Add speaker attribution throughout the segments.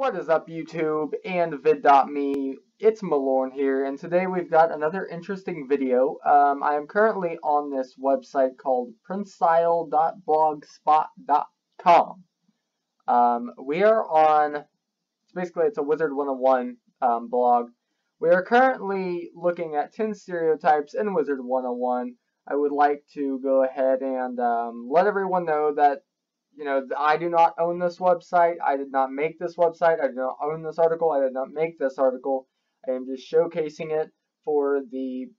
Speaker 1: What is up, YouTube and vid.me? It's Malorn here, and today we've got another interesting video. I am currently on this website called princestyle.blogspot.com. We are on, it's a Wizard101 blog. We are currently looking at 10 stereotypes in Wizard101. I would like to go ahead and let everyone know that I do not own this website. I did not make this website. I do not own this article. I did not make this article. I am just showcasing it for the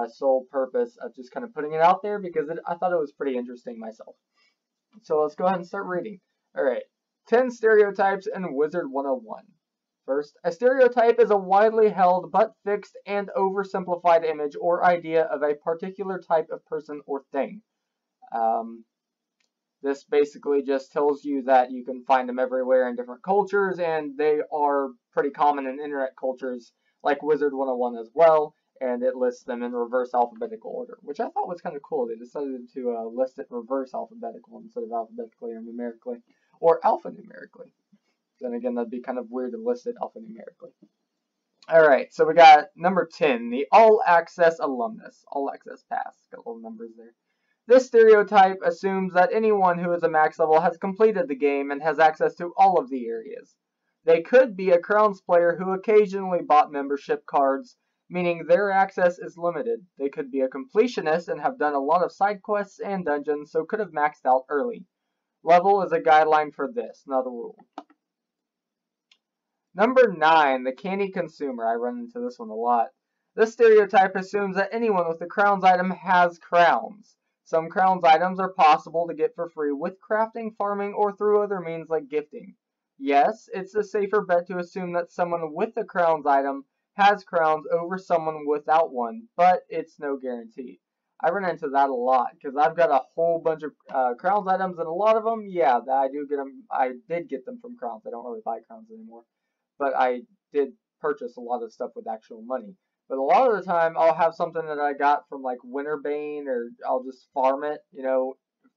Speaker 1: sole purpose of just kind of putting it out there because I thought it was pretty interesting myself. So let's go ahead and start reading. Alright, 10 stereotypes in Wizard101. First, a stereotype is a widely held but fixed and oversimplified image or idea of a particular type of person or thing. This basically just tells you that you can find them everywhere in different cultures, and they are pretty common in internet cultures like Wizard101 as well, and it lists them in reverse alphabetical order, which I thought was kind of cool. They decided to list it reverse alphabetical instead of alphabetically or numerically, or alphanumerically. Then again, that'd be kind of weird to list it alphanumerically. Alright, so we got number 10, the All Access Alumnus. All Access Pass. Got little numbers there. This stereotype assumes that anyone who is a max level has completed the game and has access to all of the areas. They could be a Crowns player who occasionally bought membership cards, meaning their access is limited. They could be a completionist and have done a lot of side quests and dungeons, so could have maxed out early. Level is a guideline for this, not a rule. Number 9, the candy consumer. I run into this one a lot. This stereotype assumes that anyone with the Crowns item has crowns. Some Crowns items are possible to get for free with crafting, farming, or through other means like gifting. Yes, it's a safer bet to assume that someone with the Crowns item has crowns over someone without one, but it's no guarantee. I run into that a lot because I've got a whole bunch of Crowns items, and a lot of them, yeah, I did get them from Crowns. I don't really buy Crowns anymore, but I did purchase a lot of stuff with actual money. But a lot of the time, I'll have something that I got from like Winterbane, or I'll just farm it,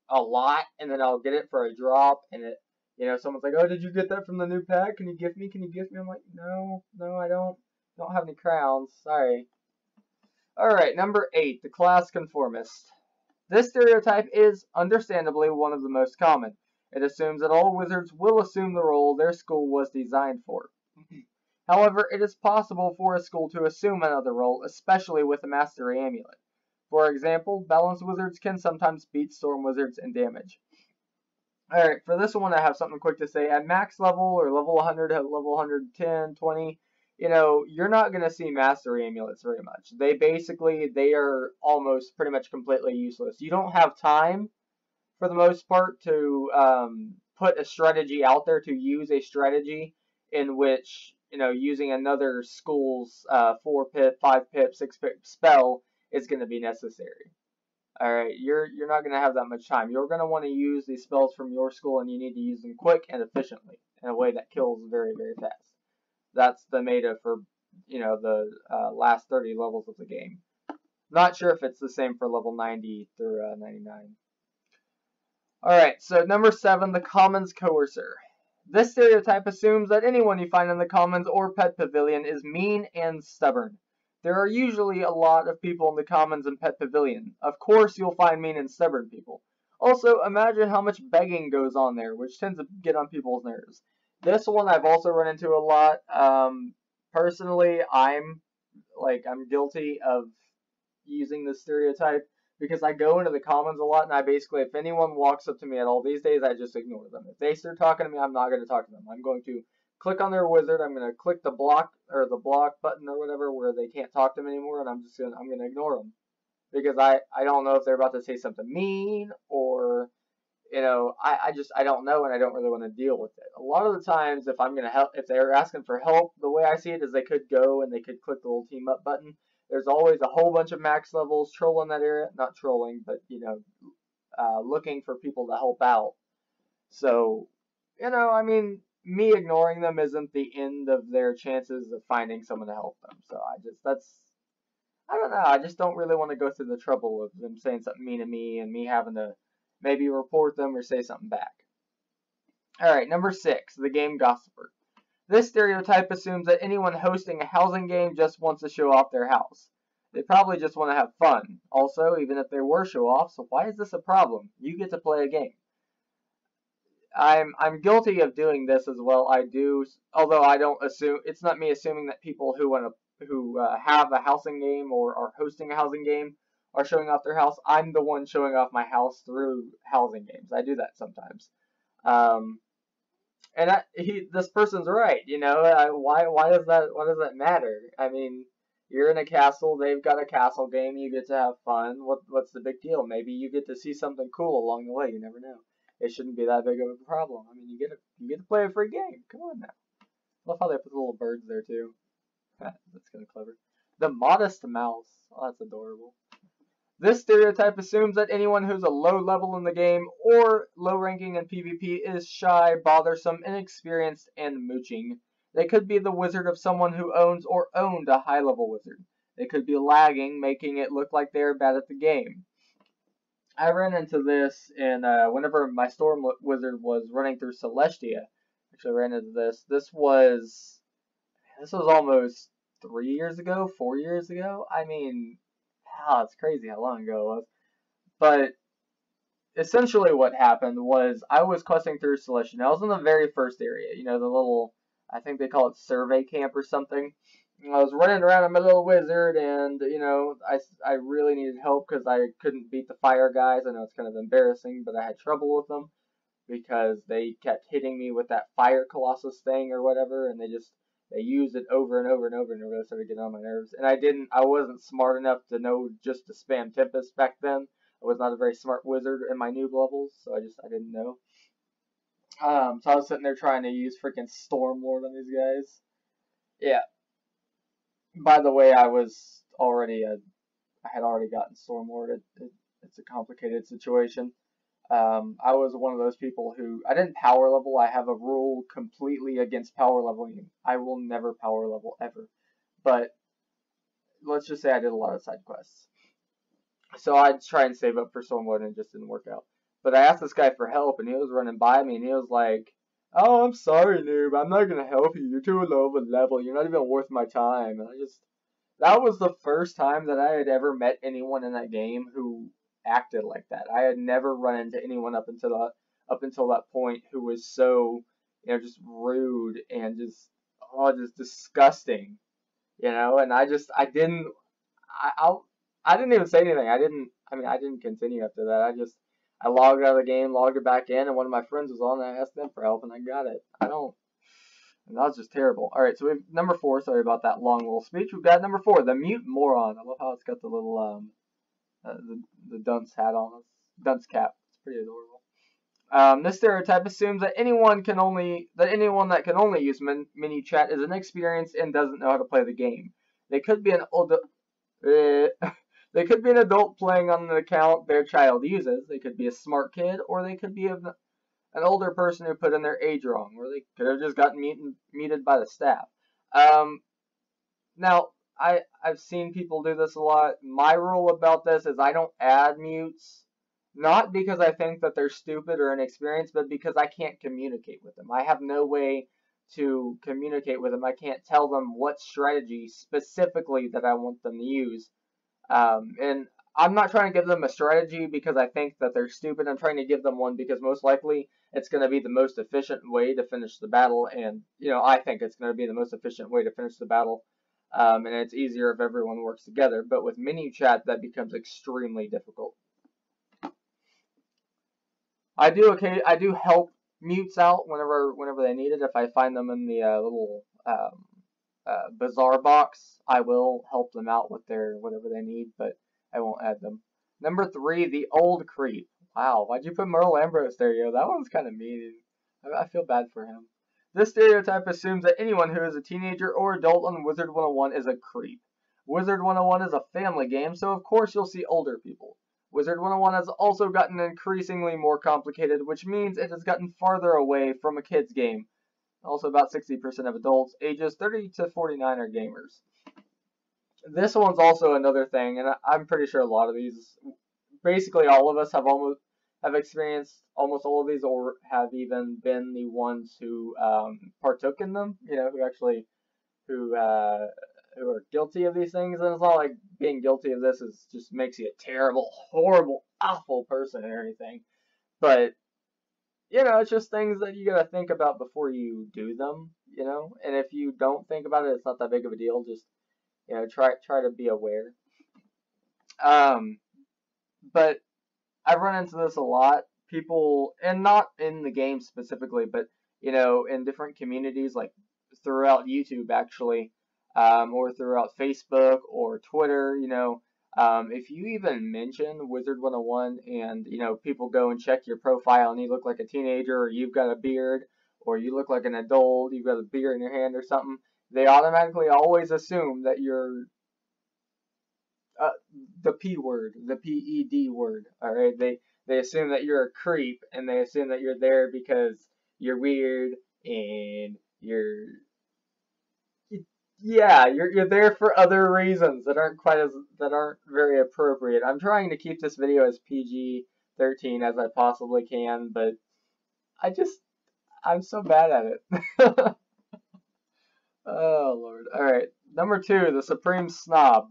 Speaker 1: a lot, and then I'll get it for a drop, and someone's like, oh, did you get that from the new pack? Can you gift me? Can you gift me? I'm like, no, I don't have any crowns. Sorry. Alright, number 8, the class conformist. This stereotype is, understandably, one of the most common. It assumes that all wizards will assume the role their school was designed for. However, it is possible for a school to assume another role, especially with a mastery amulet. For example, balanced wizards can sometimes beat storm wizards in damage. Alright, for this one I have something quick to say. At max level, or level 100, level 110, 20, you're not going to see mastery amulets very much. They are almost pretty much completely useless. You don't have time, for the most part, to put a strategy out there, to use a strategy in which using another school's 4-pip, 5-pip, 6-pip spell is going to be necessary. Alright, you're not going to have that much time. You're going to want to use these spells from your school, and you need to use them quick and efficiently in a way that kills very, very fast. That's the meta for, the last 30 levels of the game. Not sure if it's the same for level 90 through 99. Alright, so number 7, the Commons Coercer. This stereotype assumes that anyone you find in the Commons or Pet Pavilion is mean and stubborn. There are usually a lot of people in the Commons and Pet Pavilion. Of course, you'll find mean and stubborn people. Also, imagine how much begging goes on there, which tends to get on people's nerves. This one I've also run into a lot. Personally, I'm guilty of using this stereotype, because I go into the Commons a lot, and I basically, if anyone walks up to me at all these days, I just ignore them. If they start talking to me, I'm not going to talk to them. I'm going to click on their wizard, I'm going to click the block button or whatever where they can't talk to me anymore, and I'm going to ignore them. Because I don't know if they're about to say something mean, or, I don't know, and I don't really want to deal with it. A lot of the times, if I'm going to help, if they're asking for help, the way I see it is they could go and they could click the little team up button. There's always a whole bunch of max levels trolling that area. Not trolling, but, looking for people to help out. So, me ignoring them isn't the end of their chances of finding someone to help them. So, I don't know. I just don't really want to go through the trouble of them saying something mean to me and me having to maybe report them or say something back. Alright, number 6, the Game Gossiper. This stereotype assumes that anyone hosting a housing game just wants to show off their house. They probably just want to have fun. Also, even if they were show-offs, why is this a problem? You get to play a game. I'm guilty of doing this as well. I do, although I don't assume, it's not me assuming that people who have a housing game or are hosting a housing game are showing off their house. I'm the one showing off my house through housing games. I do that sometimes. And this person's right. You know, why does that matter? I mean, you're in a castle. They've got a castle game. You get to have fun. What's the big deal? Maybe you get to see something cool along the way. You never know. It shouldn't be that big of a problem. I mean, you get to play a free game. Come on now. I love how they put the little birds there too. That's kind of clever. The modest mouse. Oh, that's adorable. This stereotype assumes that anyone who's a low level in the game or low ranking in PvP is shy, bothersome, inexperienced, and mooching. They could be the wizard of someone who owns or owned a high level wizard. They could be lagging, making it look like they're bad at the game. I ran into this in whenever my storm wizard was running through Celestia. Actually, I ran into this. This was almost 3 years ago, 4 years ago. I mean, it's crazy how long ago it was. But essentially, what happened was I was questing through Celestia. I was in the very first area. You know, the little, I think they call it survey camp or something. I was running around on my little wizard, and, you know, I really needed help because I couldn't beat the fire guys. I know it's kind of embarrassing, but I had trouble with them because they kept hitting me with that fire colossus thing or whatever, and they used it over and over and over, and it really started getting on my nerves. And I wasn't smart enough to know just to spam Tempest back then. I was not a very smart wizard in my noob levels, so I didn't know. So I was sitting there trying to use freaking Stormlord on these guys. Yeah. By the way, I had already gotten Stormlord. It's a complicated situation. I was one of those people who, I didn't power level. I have a rule completely against power leveling. I will never power level ever. But let's just say I did a lot of side quests. So I'd try and save up for Stormlord, and it just didn't work out. But I asked this guy for help, and he was running by me, and he was like, "Oh, I'm sorry, noob. I'm not going to help you. You're too low of a level. You're not even worth my time." And that was the first time that I had ever met anyone in that game who acted like that. I had never run into anyone up until that point who was so, you know, just rude and just disgusting, you know. And I didn't even say anything. I didn't continue after that. I logged out of the game, logged it back in, and one of my friends was on, and I asked them for help, and I got it. And that was just terrible. Alright, so we have number 4. Sorry about that long little speech. We've got number 4, the mute moron. I love how it's got the little, the dunce hat on it. Dunce cap. It's pretty adorable. This stereotype assumes that anyone that can only use mini chat is inexperienced and doesn't know how to play the game. They could be an They could be an adult playing on an account their child uses. They could be a smart kid, or they could be an older person who put in their age wrong, or they could have just gotten muted by the staff. Now, I've seen people do this a lot. My rule about this is I don't add mutes, not because I think that they're stupid or inexperienced, but because I can't communicate with them. I have no way to communicate with them. I can't tell them what strategy specifically that I want them to use. And I'm not trying to give them a strategy because I think that they're stupid. I'm trying to give them one because most likely it's going to be the most efficient way to finish the battle. And, you know, I think it's going to be the most efficient way to finish the battle. And it's easier if everyone works together. But with mini chat, that becomes extremely difficult. I do help mutes out whenever they need it. If I find them in the little bazaar box, I will help them out with their whatever they need, but I won't add them. Number 3, the old creep. Wow, why'd you put Merle Ambrose there, yo? That one's kind of mean. I feel bad for him. This stereotype assumes that anyone who is a teenager or adult on Wizard101 is a creep. Wizard101 is a family game, so of course you'll see older people. Wizard101 has also gotten increasingly more complicated, which means it has gotten farther away from a kid's game. Also, about 60% of adults ages 30 to 49 are gamers. This one's also another thing, and I'm pretty sure a lot of these, basically all of us have have experienced almost all of these, or have even been the ones who partook in them. You know, who actually who uh, who are guilty of these things. And it's not like being guilty of this is just makes you a terrible, horrible, awful person or anything. But you know, it's just things that you gotta think about before you do them. You know, and if you don't think about it, it's not that big of a deal. Just you know, try to be aware. Um, but I've run into this a lot. People, and not in the game specifically, but you know, in different communities, like throughout YouTube actually, or throughout Facebook or Twitter. You know, if you even mention Wizard101 and you know people go and check your profile and you look like a teenager, or you've got a beard, or you look like an adult, you've got a beer in your hand or something, they automatically always assume that you're uh, the P word, the PED word. All right, they assume that you're a creep, and they assume that you're there because you're weird and yeah, you're there for other reasons that aren't very appropriate. I'm trying to keep this video as PG-13 as I possibly can, but I just I'm so bad at it. Oh Lord. All right, number two, the supreme snob.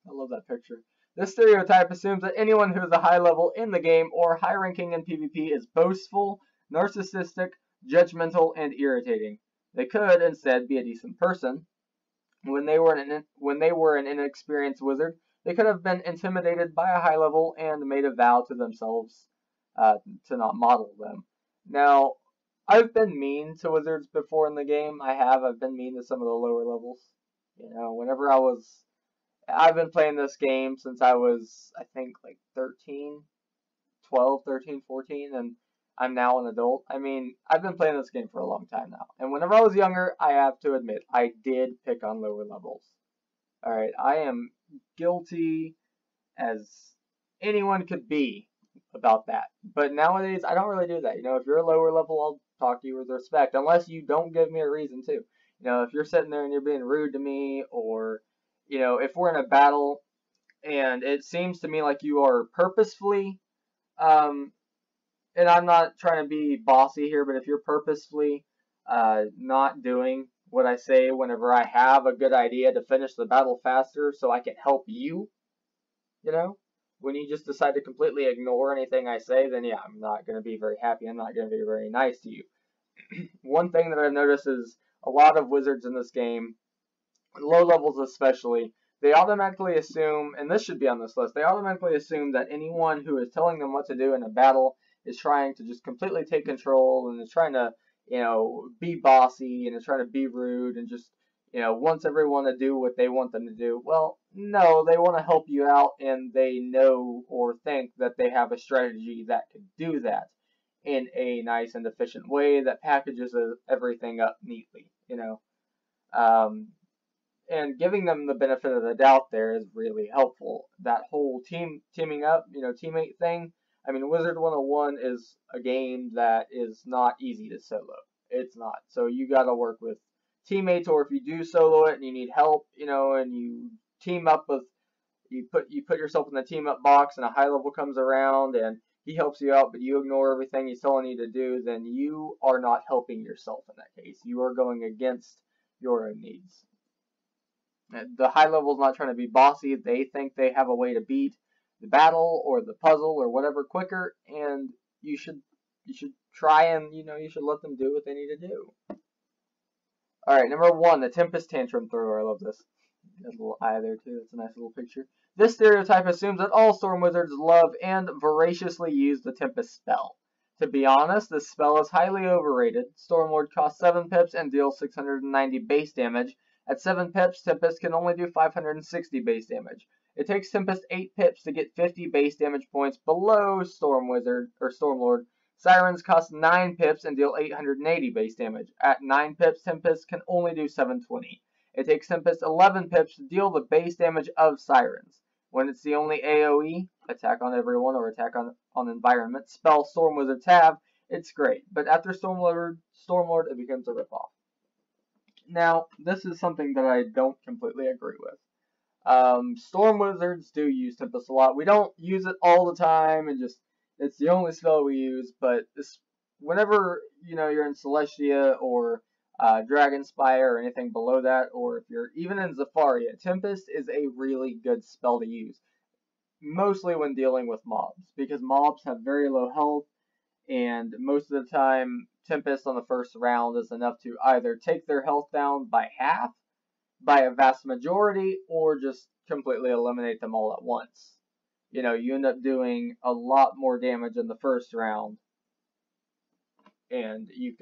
Speaker 1: I love that picture. This stereotype assumes that anyone who is a high level in the game or high ranking in PvP is boastful, narcissistic, judgmental, and irritating. They could instead be a decent person. When they were an inexperienced wizard, they could have been intimidated by a high level and made a vow to themselves to not model them. Now, I've been mean to wizards before in the game. I've been mean to some of the lower levels. You know, I've been playing this game since I was, I think, like 13, 12, 13, 14, and I'm now an adult. I mean, I've been playing this game for a long time now. And whenever I was younger, I have to admit, I did pick on lower levels. Alright, I am guilty as anyone could be about that. But nowadays, I don't really do that. You know, if you're a lower level, I'll talk to you with respect, unless you don't give me a reason to. You know, if you're sitting there and you're being rude to me, or, you know, if we're in a battle and it seems to me like you are purposefully, and I'm not trying to be bossy here, but if you're purposefully not doing what I say whenever I have a good idea to finish the battle faster so I can help you, you know, when you just decide to completely ignore anything I say, then yeah, I'm not going to be very happy. I'm not going to be very nice to you. One thing that I've noticed is a lot of wizards in this game, low levels especially, they automatically assume, and this should be on this list, they automatically assume that anyone who is telling them what to do in a battle is trying to just completely take control and is trying to, you know, be bossy and is trying to be rude and just, you know, wants everyone to do what they want them to do. Well, no, they want to help you out, and they know or think that they have a strategy that could do that in a nice and efficient way that packages everything up neatly, you know. And giving them the benefit of the doubt there is really helpful. That whole teaming up, you know, teammate thing. I mean, Wizard101 is a game that is not easy to solo. It's not. So you got to work with teammates, or if you do solo it and you need help, you know, and you team up with, you put yourself in the team up box, and a high level comes around and he helps you out, but you ignore everything he's telling you to do, then you are not helping yourself in that case. You are going against your own needs. The high level is not trying to be bossy. They think they have a way to beat the battle or the puzzle or whatever quicker, and you should try, and you know, you should let them do what they need to do. All right, number one, the Tempest Tantrum Thrower. I love this. There's a little eye there too. That's a nice little picture. This stereotype assumes that all Storm Wizards love and voraciously use the Tempest spell. To be honest, this spell is highly overrated. Stormlord costs 7 pips and deals 690 base damage. At 7 pips, Tempest can only do 560 base damage. It takes Tempest 8 pips to get 50 base damage points below Storm Wizard or Stormlord. Sirens cost 9 pips and deal 880 base damage. At 9 pips, Tempest can only do 720. It takes Tempest 11 pips to deal the base damage of Sirens. When it's the only AoE, attack on everyone or attack on environment, spell Storm Wizards have, it's great. But after Stormlord, it becomes a ripoff. Now, this is something that I don't completely agree with. Storm Wizards do use Tempest a lot. We don't use it all the time, and just, It's the only spell we use, but whenever you're in Celestia or Dragonspire or anything below that, or if you're even in Zafaria, Tempest is a really good spell to use. Mostly when dealing with mobs, because mobs have very low health, and most of the time Tempest on the first round is enough to either take their health down by half, by a vast majority, or just completely eliminate them all at once. You end up doing a lot more damage in the first round, and you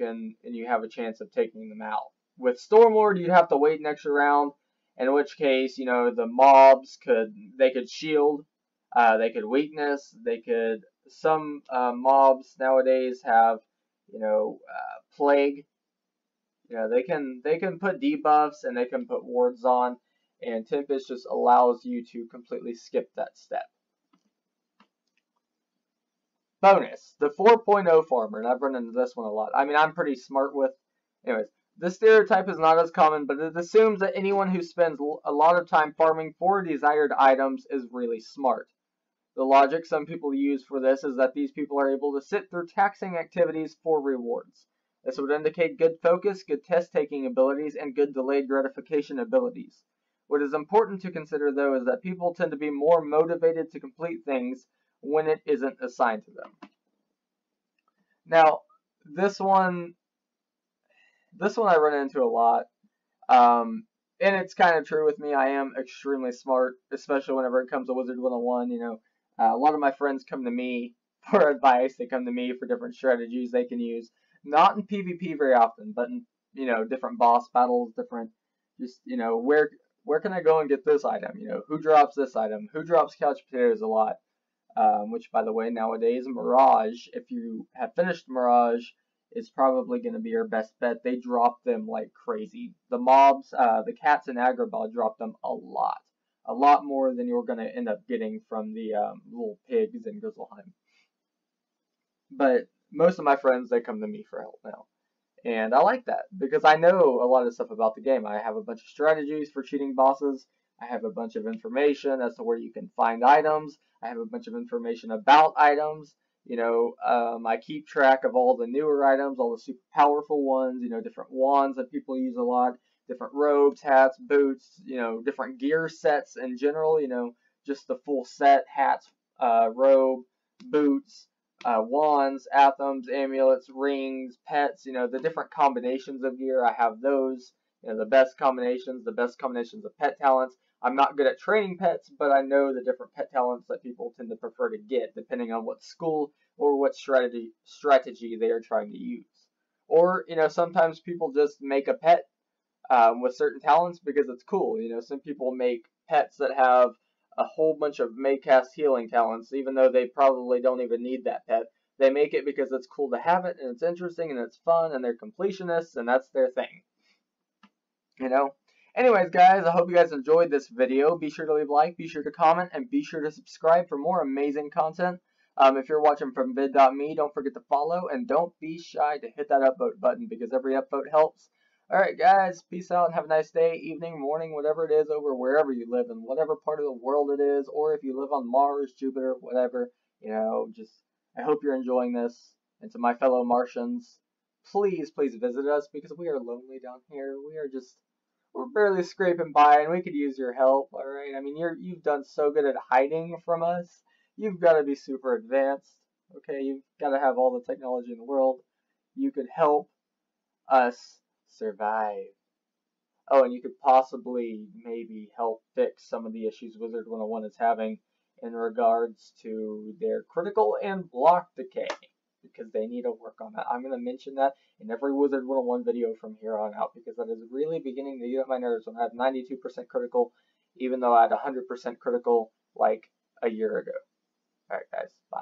Speaker 1: have a chance of taking them out. With Stormlord, you'd have to wait an extra round, in which case, the mobs could shield, they could weakness, some mobs nowadays have, plague. They can put debuffs and they can put wards on, and Tempest just allows you to completely skip that step. Bonus, the 4.0 farmer, and I've run into this one a lot. I mean, I'm pretty smart with, anyways, this stereotype is not as common, but it assumes that anyone who spends a lot of time farming for desired items is really smart. The logic some people use for this is that these people are able to sit through taxing activities for rewards. This would indicate good focus, good test-taking abilities, and good delayed gratification abilities. What is important to consider, though, is that people tend to be more motivated to complete things when it isn't assigned to them. Now, this one I run into a lot, and it's kind of true with me. I am extremely smart, especially whenever it comes to Wizard101. A lot of my friends come to me for advice. They come to me for different strategies they can use. Not in PvP very often, but in different boss battles, where can I go and get this item? Who drops this item? Who drops couch potatoes a lot? Which, by the way, nowadays, Mirage, if you have finished Mirage, is probably going to be your best bet. They drop them like crazy. The mobs, the cats in Agrabah drop them a lot more than you're going to end up getting from the little pigs in Grizzleheim. But most of my friends, they come to me for help now. And I like that, because I know a lot of stuff about the game. I have a bunch of strategies for cheating bosses. I have a bunch of information as to where you can find items. I have a bunch of information about items. I keep track of all the newer items, all the super powerful ones, different wands that people use a lot, different robes, hats, boots, different gear sets in general, just the full set, hats, robe, boots, wands, atoms, amulets, rings, pets, the different combinations of gear. I have those, the best combinations of pet talents. I'm not good at training pets, but I know the different pet talents that people tend to prefer to get, depending on what school or what strategy they are trying to use. Or, sometimes people just make a pet with certain talents because it's cool. Some people make pets that have a whole bunch of Maycast healing talents, even though they probably don't even need that pet. They make it because it's cool to have it, and it's interesting, and it's fun, and they're completionists, and that's their thing. Anyways, guys, I hope you guys enjoyed this video. Be sure to leave a like, be sure to comment, and be sure to subscribe for more amazing content. If you're watching from vid.me, don't forget to follow, and don't be shy to hit that upvote button, because every upvote helps. Alright, guys, peace out and have a nice day, evening, morning, whatever it is, over wherever you live, in whatever part of the world it is, or if you live on Mars, Jupiter, whatever, I hope you're enjoying this. And to my fellow Martians, please visit us, because we are lonely down here. We're barely scraping by, and we could use your help, alright? I mean, you've done so good at hiding from us. You've got to be super advanced, okay? You've got to have all the technology in the world. You could help us survive. Oh, and you could possibly maybe help fix some of the issues Wizard101 is having in regards to their critical and block decay, because they need to work on that. I'm going to mention that in every Wizard101 video from here on out, because that is really beginning to get on my nerves when I had 92% critical, even though I had 100% critical like a year ago. Alright guys, bye.